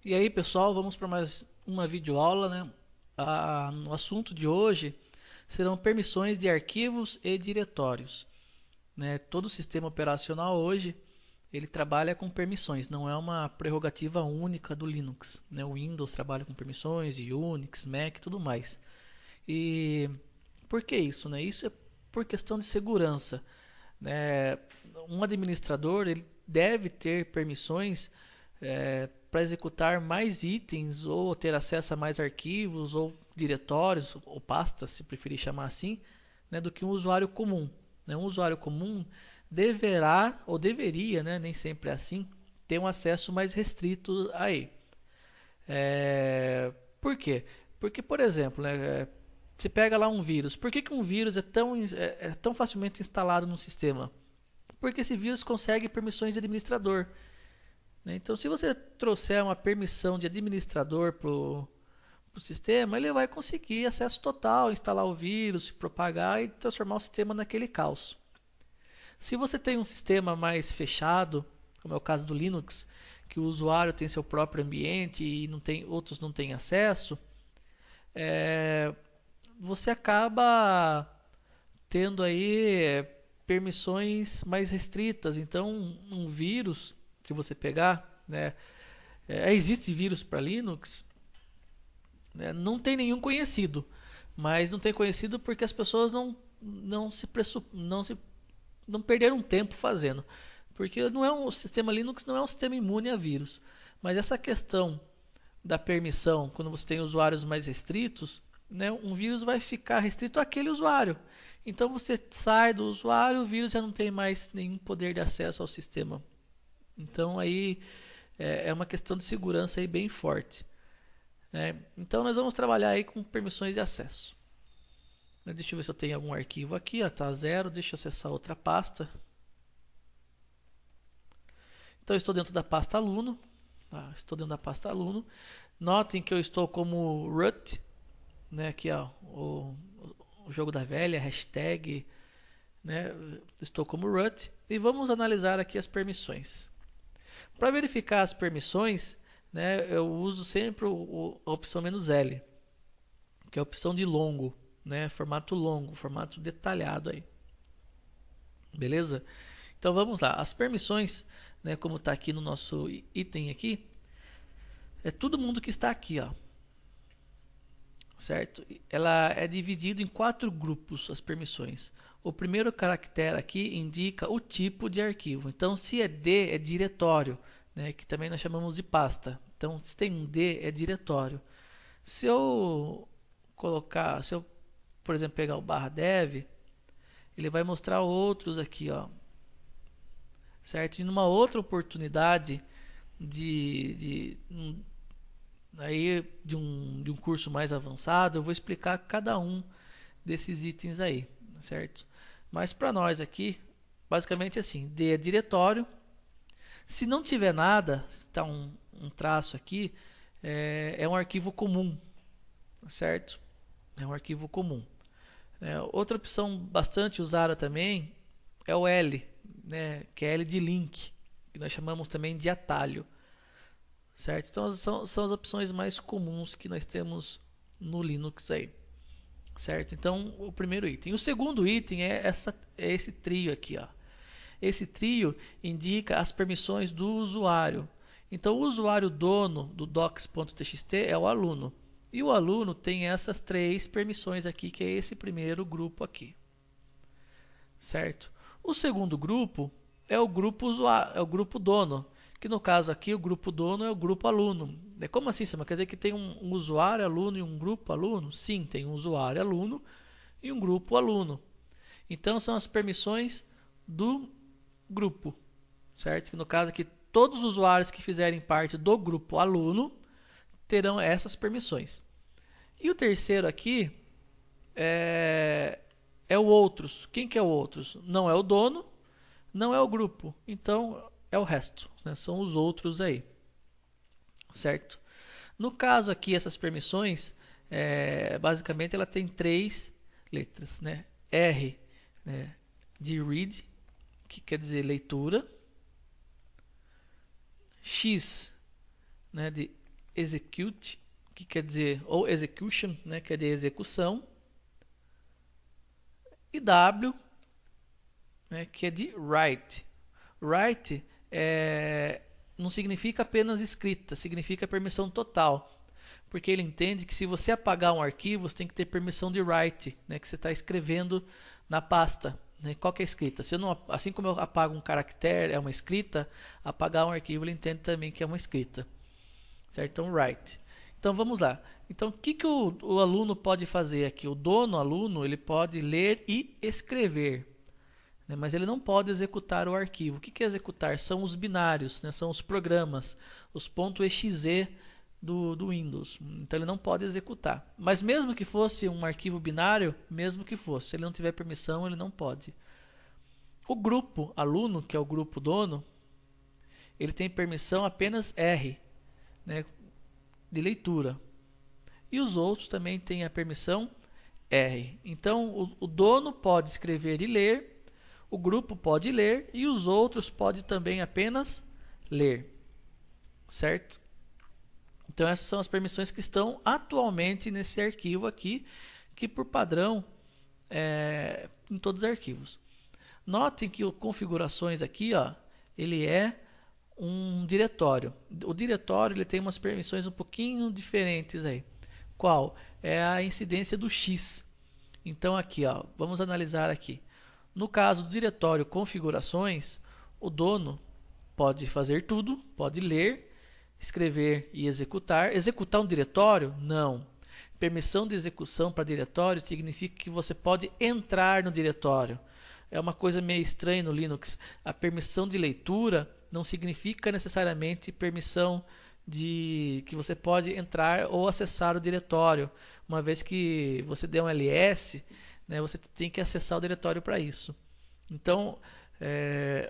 E aí, pessoal, vamos para mais uma videoaula, né? O assunto de hoje serão permissões de arquivos e diretórios, né? Todo sistema operacional hoje ele trabalha com permissões, não é uma prerrogativa única do Linux, né? O Windows trabalha com permissões, Unix, Mac, e tudo mais. E por que isso, né? Isso é por questão de segurança, né? Um administrador ele deve ter permissões para executar mais itens ou ter acesso a mais arquivos ou diretórios ou pastas, se preferir chamar assim, né, do que um usuário comum. Né? Um usuário comum deverá ou deveria, né, nem sempre é assim, ter um acesso mais restrito a ele. Por quê? Porque, por exemplo, né, você pega lá um vírus. Por que, que um vírus é tão facilmente instalado no sistema? Porque esse vírus consegue permissões de administrador. Né? Então, se você trouxer uma permissão de administrador para o sistema, ele vai conseguir acesso total, instalar o vírus, propagar e transformar o sistema naquele caos. Se você tem um sistema mais fechado, como é o caso do Linux, que o usuário tem seu próprio ambiente e outros não têm acesso, é, você acaba tendo aí permissões mais restritas. Então, um vírus, se você pegar, né, existe vírus para Linux, né, não tem nenhum conhecido, mas não tem conhecido porque as pessoas não perderam tempo fazendo, porque não é um o sistema Linux não é um sistema imune a vírus, mas essa questão da permissão, quando você tem usuários mais restritos, né, um vírus vai ficar restrito àquele usuário. Então você sai do usuário, o vírus já não tem mais nenhum poder de acesso ao sistema. Então aí é uma questão de segurança aí bem forte. Né? Então nós vamos trabalhar aí com permissões de acesso. Deixa eu ver se eu tenho algum arquivo aqui, está zero, deixa eu acessar outra pasta. Então eu estou dentro da pasta aluno, estou dentro da pasta aluno. Notem que eu estou como root, né, aqui ó, o jogo da velha, hashtag, né, estou como root. E vamos analisar aqui as permissões. Para verificar as permissões, né, eu uso sempre a opção "-l", que é a opção de longo, né, formato longo, formato detalhado aí. Beleza? Então vamos lá. As permissões, né, como está aqui no nosso item aqui, é todo mundo que está aqui, ó. Certo? Ela é dividida em 4 grupos, as permissões. O primeiro caractere aqui indica o tipo de arquivo. Então, se é D, é diretório, né, que também nós chamamos de pasta. Então, se tem um D, é diretório. Se eu se eu, por exemplo, pegar o _dev, ele vai mostrar outros aqui, ó. Certo? E numa outra oportunidade de um curso mais avançado, eu vou explicar cada um desses itens aí, certo? Mas para nós aqui, basicamente assim, D é diretório. Se não tiver nada, está um traço aqui, é um arquivo comum, certo? É um arquivo comum. Outra opção bastante usada também é o L, né? Que é L de link, que nós chamamos também de atalho, certo? Então são as opções mais comuns que nós temos no Linux aí, certo? Então o primeiro item. O segundo item é esse trio aqui, ó. Esse trio indica as permissões do usuário. Então o usuário dono do docs.txt é o aluno. E o aluno tem essas 3 permissões aqui, que é esse primeiro grupo aqui, certo? O segundo grupo é o grupo usuário, é o grupo dono, que no caso aqui o grupo dono é o grupo aluno. Como assim, Sama? Quer dizer que tem um usuário aluno e um grupo aluno? Sim, tem um usuário aluno e um grupo aluno. Então são as permissões do grupo, certo? Que no caso aqui todos os usuários que fizerem parte do grupo aluno terão essas permissões. E o terceiro aqui é o outros. Quem que é o outros? Não é o dono, não é o grupo, então é o resto, né? São os outros aí, certo? No caso aqui, essas permissões, basicamente ela tem 3 letras, né? R, né, de read, que quer dizer leitura, X, né, de execute, que quer dizer, ou execution, né, que é de execução, e W, né, que é de write. Write não significa apenas escrita, significa permissão total. Porque ele entende que se você apagar um arquivo, você tem que ter permissão de write, né, que você está escrevendo na pasta. Né? Qual que é a escrita? Se eu não, assim como eu apago um caractere, é uma escrita, apagar um arquivo ele entende também que é uma escrita. Certo? Então, write. Então, vamos lá. Então, o que o aluno pode fazer aqui? O dono aluno ele pode ler e escrever, né? Mas ele não pode executar o arquivo. O que é executar? São os binários, né? São os programas, os .exe do Windows. Então ele não pode executar. Mas mesmo que fosse um arquivo binário, mesmo que fosse, se ele não tiver permissão, ele não pode. O grupo aluno, que é o grupo dono, ele tem permissão apenas R, né, de leitura. E os outros também têm a permissão R. Então o dono pode escrever e ler, o grupo pode ler e os outros podem também apenas ler. Certo? Então essas são as permissões que estão atualmente nesse arquivo aqui, que por padrão é em todos os arquivos. Notem que o configurações aqui, ó, ele é um diretório. O diretório ele tem umas permissões um pouquinho diferentes aí. Qual? É a incidência do X. Então aqui, ó, vamos analisar aqui. No caso do diretório configurações, o dono pode fazer tudo, pode ler, escrever e executar. Executar um diretório? Não. Permissão de execução para diretório significa que você pode entrar no diretório. É uma coisa meio estranha no Linux. A permissão de leitura não significa necessariamente permissão de que você pode entrar ou acessar o diretório. Uma vez que você der um ls, né, você tem que acessar o diretório para isso. Então,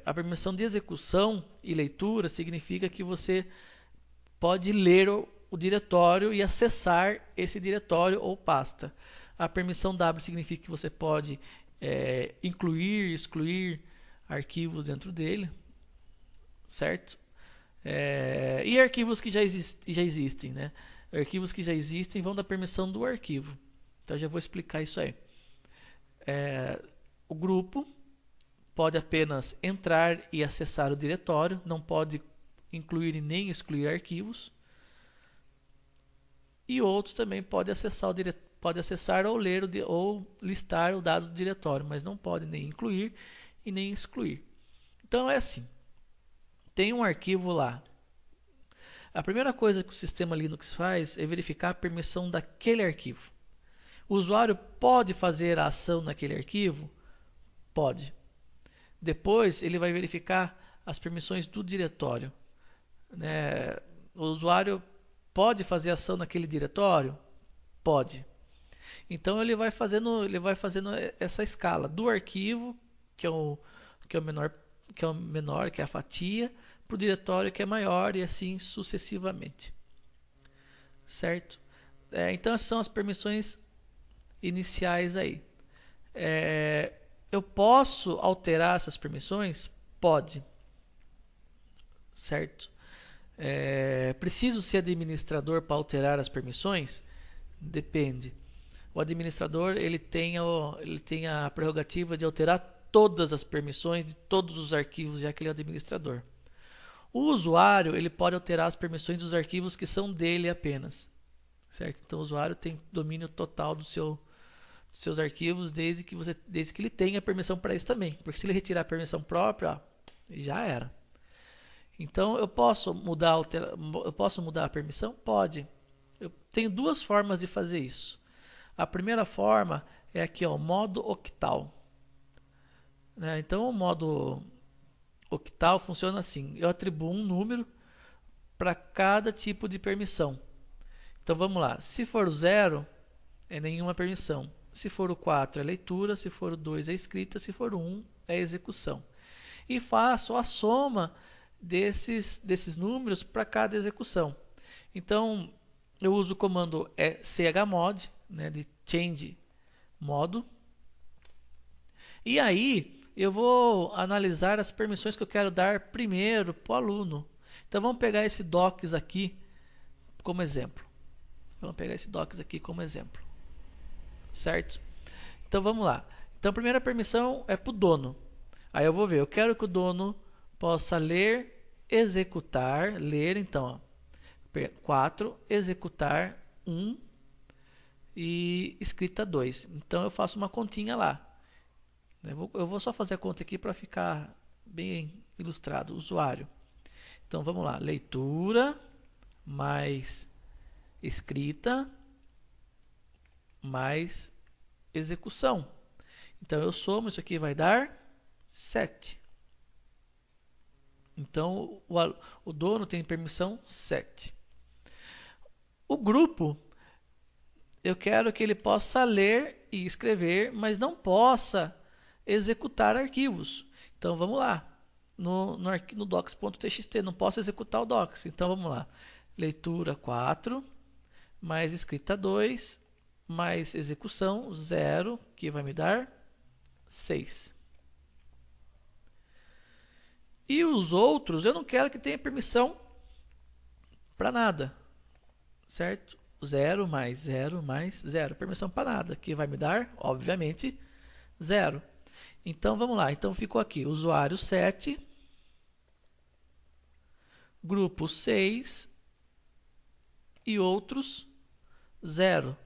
a permissão de execução e leitura significa que você pode ler o diretório e acessar esse diretório ou pasta. A permissão W significa que você pode incluir e excluir arquivos dentro dele, certo? E arquivos que já existem, né? Arquivos que já existem vão dar permissão do arquivo. Então já vou explicar isso aí. O grupo pode apenas entrar e acessar o diretório, não pode incluir e nem excluir arquivos. E outros também podem acessar ou ler ou listar os dados do diretório, mas não pode nem incluir e nem excluir. Então é assim. Tem um arquivo lá. A primeira coisa que o sistema Linux faz é verificar a permissão daquele arquivo. O usuário pode fazer a ação naquele arquivo? Pode. Depois ele vai verificar as permissões do diretório. Né? O usuário pode fazer ação naquele diretório? Pode. Então ele vai fazendo essa escala do arquivo, que é o menor, que é a fatia, para o diretório que é maior e assim sucessivamente. Certo? Então essas são as permissões iniciais aí. Eu posso alterar essas permissões? Pode. Certo? Preciso ser administrador para alterar as permissões? Depende. O administrador ele tem a prerrogativa de alterar todas as permissões de todos os arquivos, já que ele é o administrador. O usuário ele pode alterar as permissões dos arquivos que são dele apenas. Certo? Então o usuário tem domínio total dos seus arquivos desde que ele tenha permissão para isso também. Porque se ele retirar a permissão própria, já era. Então eu posso mudar a permissão? Pode. Eu tenho duas formas de fazer isso. A primeira forma é aqui, ó, modo octal. Então o modo octal funciona assim. Eu atribuo um número para cada tipo de permissão. Então vamos lá. Se for o 0, é nenhuma permissão. Se for o 4 é leitura, se for o 2 é escrita, se for o 1 é execução. E faço a soma desses números para cada execução. Então eu uso o comando chmod, né, de change modo. E aí eu vou analisar as permissões que eu quero dar primeiro para o aluno. Então vamos pegar esse docs aqui, como exemplo. Vamos pegar esse docs aqui como exemplo, certo? Então vamos lá. Então a primeira permissão é para o dono. Aí eu vou ver, eu quero que o dono possa ler, executar, ler então, ó, 4, executar 1 e escrita 2. Então eu faço uma continha lá. Eu vou só fazer a conta aqui para ficar bem ilustrado. Usuário. Então vamos lá, leitura mais escrita mais execução. Então eu somo, isso aqui vai dar 7. Então o dono tem permissão 7. O grupo, eu quero que ele possa ler e escrever, mas não possa executar arquivos. Então vamos lá, no docs.txt, não posso executar o docs. Então vamos lá, leitura 4, mais escrita 2, mais execução 0, que vai me dar 6. E os outros eu não quero que tenha permissão para nada, certo? 0 mais 0 mais 0, permissão para nada, que vai me dar, obviamente, 0. Então vamos lá, então ficou aqui, usuário 7, grupo 6 e outros 0.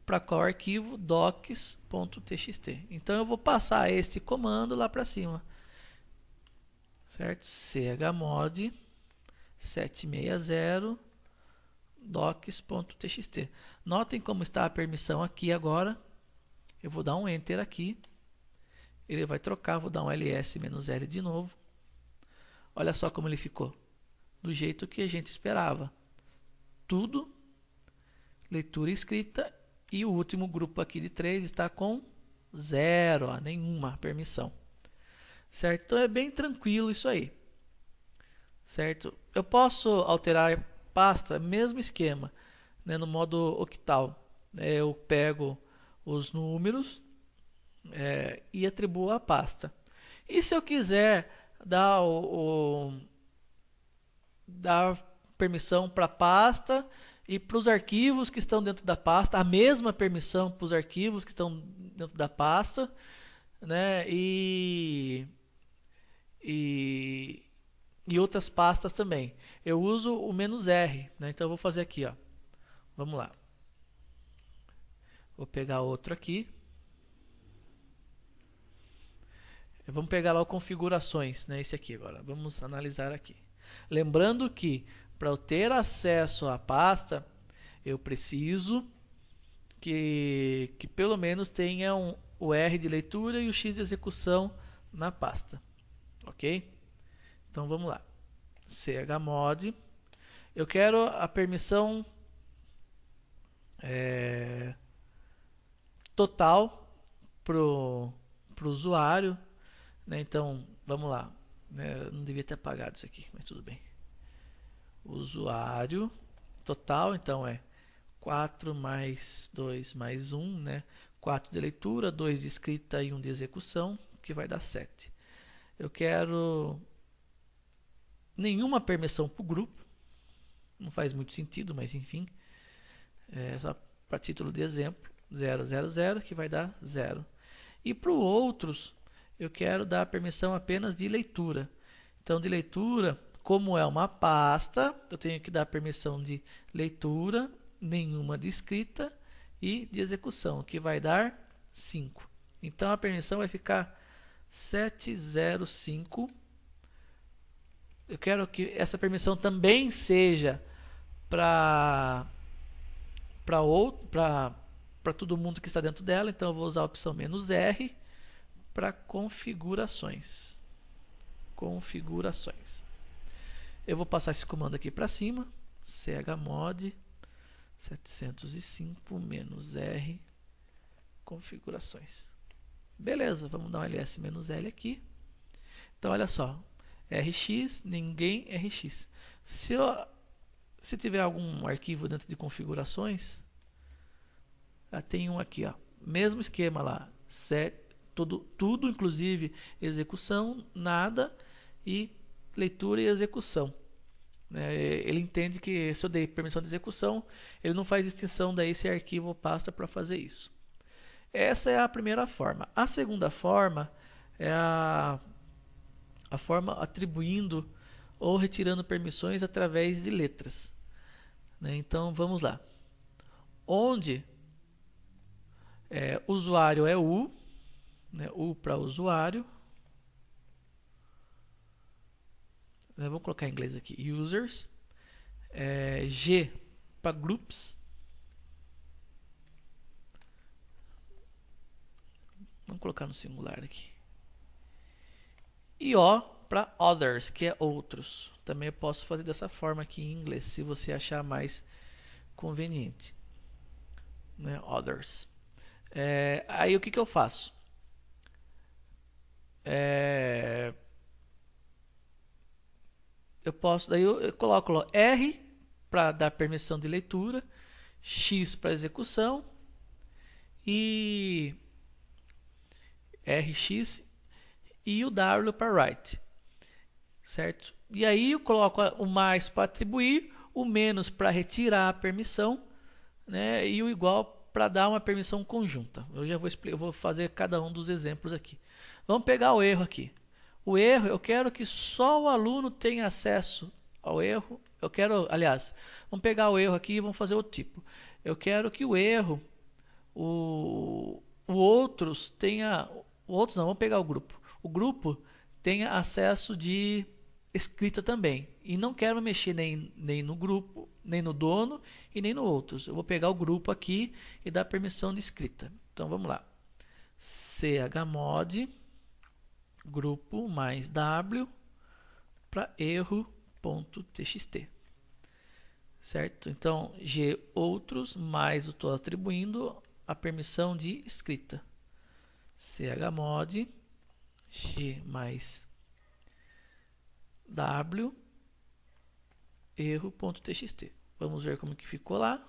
Para qual arquivo? docs.txt. Então eu vou passar este comando lá para cima, certo? chmod 760 docs.txt. Notem como está a permissão aqui agora. Eu vou dar um enter aqui. Ele vai trocar, vou dar um ls-l de novo. Olha só como ele ficou. Do jeito que a gente esperava. Tudo, leitura e escrita. E o último grupo aqui de 3 está com 0, nenhuma permissão. Certo? Então é bem tranquilo isso aí. Certo? Eu posso alterar pasta, mesmo esquema, né, no modo octal. Eu pego os números e atribuo a pasta. E se eu quiser dar permissão para a pasta e para os arquivos que estão dentro da pasta, a mesma permissão para os arquivos que estão dentro da pasta, né, e outras pastas também. Eu uso o "-r", né? Então eu vou fazer aqui, ó. Vamos lá. Vou pegar outro aqui. Vamos pegar lá o configurações, né? Esse aqui agora. Vamos analisar aqui. Lembrando que para eu ter acesso à pasta, eu preciso que pelo menos tenha o R de leitura e o X de execução na pasta. Ok? Então vamos lá. chmod. Eu quero a permissão total para o usuário, né? Então vamos lá, não devia ter apagado isso aqui, mas tudo bem. Usuário total, então é 4 mais 2 mais 1, né? 4 de leitura, 2 de escrita e 1 de execução, que vai dar 7. Eu quero nenhuma permissão para o grupo, não faz muito sentido, mas enfim, só para título de exemplo, 0, 0, 0, que vai dar 0. E para os outros, eu quero dar permissão apenas de leitura. Então, de leitura, como é uma pasta, eu tenho que dar permissão de leitura, nenhuma de escrita e de execução, que vai dar 5. Então, a permissão vai ficar 705. Eu quero que essa permissão também seja para todo mundo que está dentro dela. Então eu vou usar a opção "-r" para configurações. Eu vou passar esse comando aqui para cima, chmod 705 "-r" configurações. Beleza, vamos dar um ls-l aqui. Então olha só, rx, ninguém rx. Se tiver algum arquivo dentro de configurações, tem um aqui, ó, mesmo esquema lá, tudo inclusive execução, nada, e leitura e execução. né? Ele entende que se eu dei permissão de execução, ele não faz distinção daí se arquivo ou pasta para fazer isso. Essa é a primeira forma. A segunda forma é a forma atribuindo ou retirando permissões através de letras, né? Então vamos lá. Onde usuário é U, né? U para usuário, né? Vamos colocar em inglês aqui, users, G para groups, vamos colocar no singular aqui, e O para others, que é outros. Também eu posso fazer dessa forma aqui em inglês, se você achar mais conveniente, né? Others. Aí o que eu faço? Eu posso, daí eu coloco lá, R para dar permissão de leitura, X para execução e RX e o W para write, certo? E aí eu coloco o mais para atribuir, o menos para retirar a permissão, né? E o igual para dar uma permissão conjunta. Eu vou fazer cada um dos exemplos aqui. Vamos pegar o erro aqui. O erro, eu quero que só o aluno tenha acesso ao erro. Eu quero, aliás, vamos pegar o erro aqui e vamos fazer o tipo. Eu quero que o erro, o outros tenha, o outros não, vamos pegar o grupo. O grupo tenha acesso de escrita também. E não quero mexer nem no grupo, nem no dono e nem no outros. Eu vou pegar o grupo aqui e dar permissão de escrita. Então vamos lá. Chmod grupo mais w para erro.txt, certo? Então g outros mais eu estou atribuindo a permissão de escrita. Chmod g mais w erro.txt. Vamos ver como que ficou lá.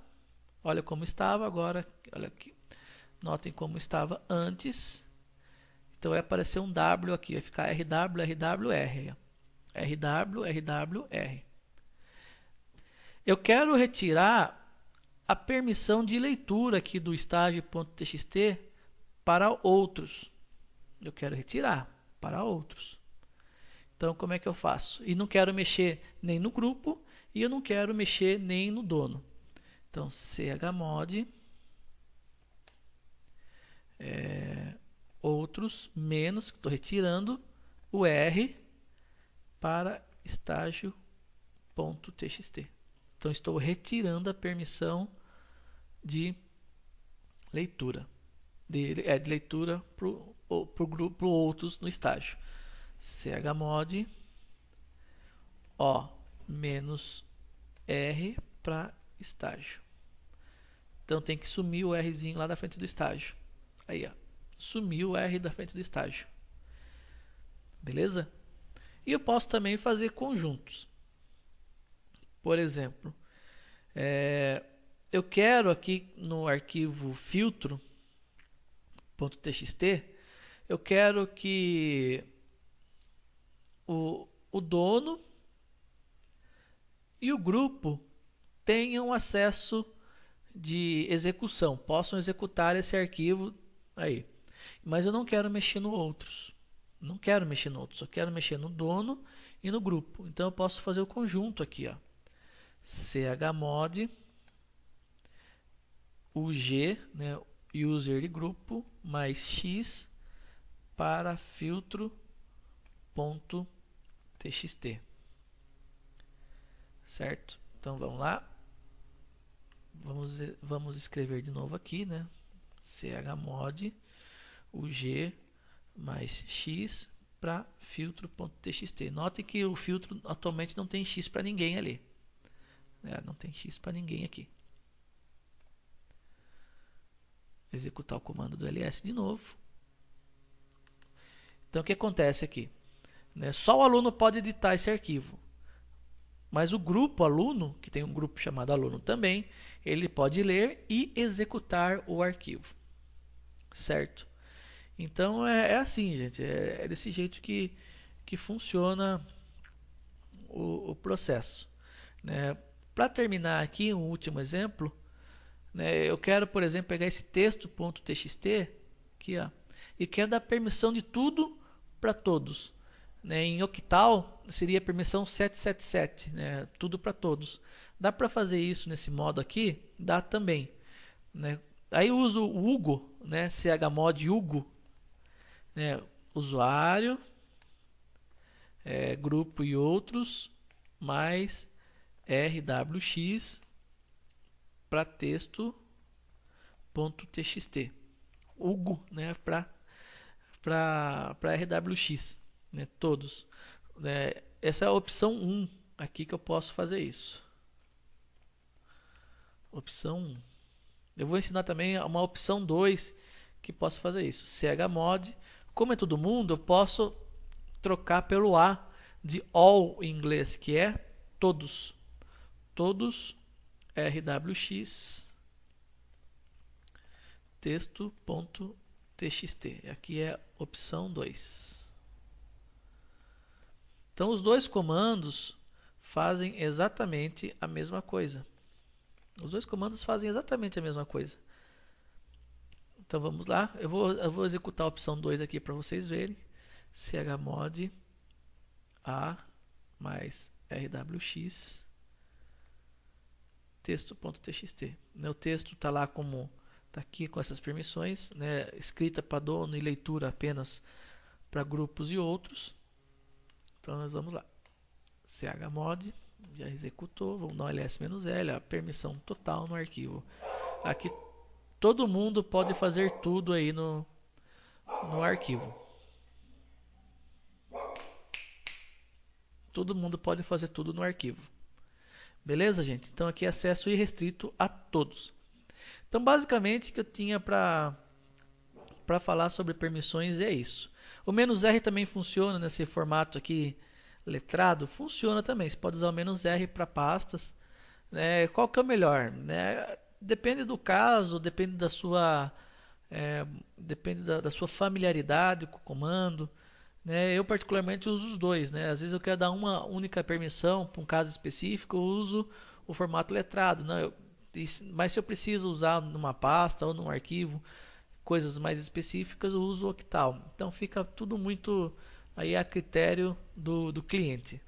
Olha como estava agora. Olha aqui. Notem como estava antes. Então vai aparecer um W aqui. Vai ficar RW, RWR. RW, RWR. Eu quero retirar a permissão de leitura aqui do estágio.txt para outros. Eu quero retirar para outros. Então como é que eu faço? E não quero mexer nem no grupo e eu não quero mexer nem no dono. Então chmod outros menos, estou retirando o R para estágio.txt. Então estou retirando a permissão de leitura, de leitura para o grupo outros no estágio. Chmod O menos R para estágio. Então tem que sumir o Rzinho lá da frente do estágio. Aí, ó, sumiu o R da frente do estágio. Beleza? E eu posso também fazer conjuntos. Por exemplo, eu quero aqui no arquivo filtro.txt, eu quero que o dono e o grupo tenham acesso de execução, possam executar esse arquivo aí. Mas eu não quero mexer no outros. Não quero mexer no outros, só quero mexer no dono e no grupo. Então eu posso fazer o conjunto aqui, ó. Chmod UG, né, user de grupo, mais X para filtro.txt. Certo? Então vamos lá. Vamos escrever de novo aqui, né? Chmod UG mais X para filtro.txt. Note que o filtro atualmente não tem X para ninguém ali. Não tem X para ninguém aqui. Executar o comando do ls de novo. Então o que acontece aqui? Só o aluno pode editar esse arquivo. Mas o grupo aluno, que tem um grupo chamado aluno também, ele pode ler e executar o arquivo. Certo? Então é assim, gente. Desse jeito que funciona o processo. né? Para terminar aqui, um último exemplo, né? Eu quero, por exemplo, pegar esse texto.txt aqui, ó, e quero dar permissão de tudo para todos, né? Em octal seria permissão 777, né? Tudo para todos. Dá para fazer isso nesse modo aqui? Dá também, né? Aí eu uso o Hugo, né? chmod Hugo, né? Usuário, grupo e outros, mais rwx para texto.txt. Hugo, né? Para rwx, né? Todos. Né? Essa é a opção 1 aqui que eu posso fazer isso. Opção 1. Eu vou ensinar também uma opção 2 que posso fazer isso. chmod. Como é todo mundo, eu posso trocar pelo A de all em inglês, que é todos. Todos rwx texto.txt. Aqui é opção 2. Então os dois comandos fazem exatamente a mesma coisa. Os dois comandos fazem exatamente a mesma coisa. Então vamos lá. Eu vou executar a opção 2 aqui para vocês verem. chmod a mais rwx texto.txt. O texto está lá como está aqui com essas permissões, né? Escrita para dono e leitura apenas para grupos e outros. Então nós vamos lá. chmod já executou, vamos dar um ls-l, a permissão total no arquivo. Aqui todo mundo pode fazer tudo aí no arquivo. Todo mundo pode fazer tudo no arquivo. Beleza, gente? Então aqui é acesso irrestrito a todos. Então basicamente o que eu tinha para falar sobre permissões é isso. O "-r também funciona nesse formato aqui letrado, funciona também. Você pode usar o "-r para pastas. Né? Qual que é o melhor? Né? Depende do caso, depende da sua da sua familiaridade com o comando. Né? Eu particularmente uso os dois. Né? Às vezes eu quero dar uma única permissão para um caso específico, eu uso o formato letrado. Né? Mas se eu preciso usar numa pasta ou num arquivo coisas mais específicas, eu uso o octal. Então fica tudo muito aí a critério do cliente.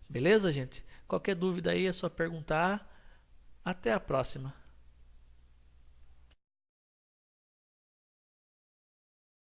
Beleza, gente? Qualquer dúvida aí é só perguntar. Até a próxima.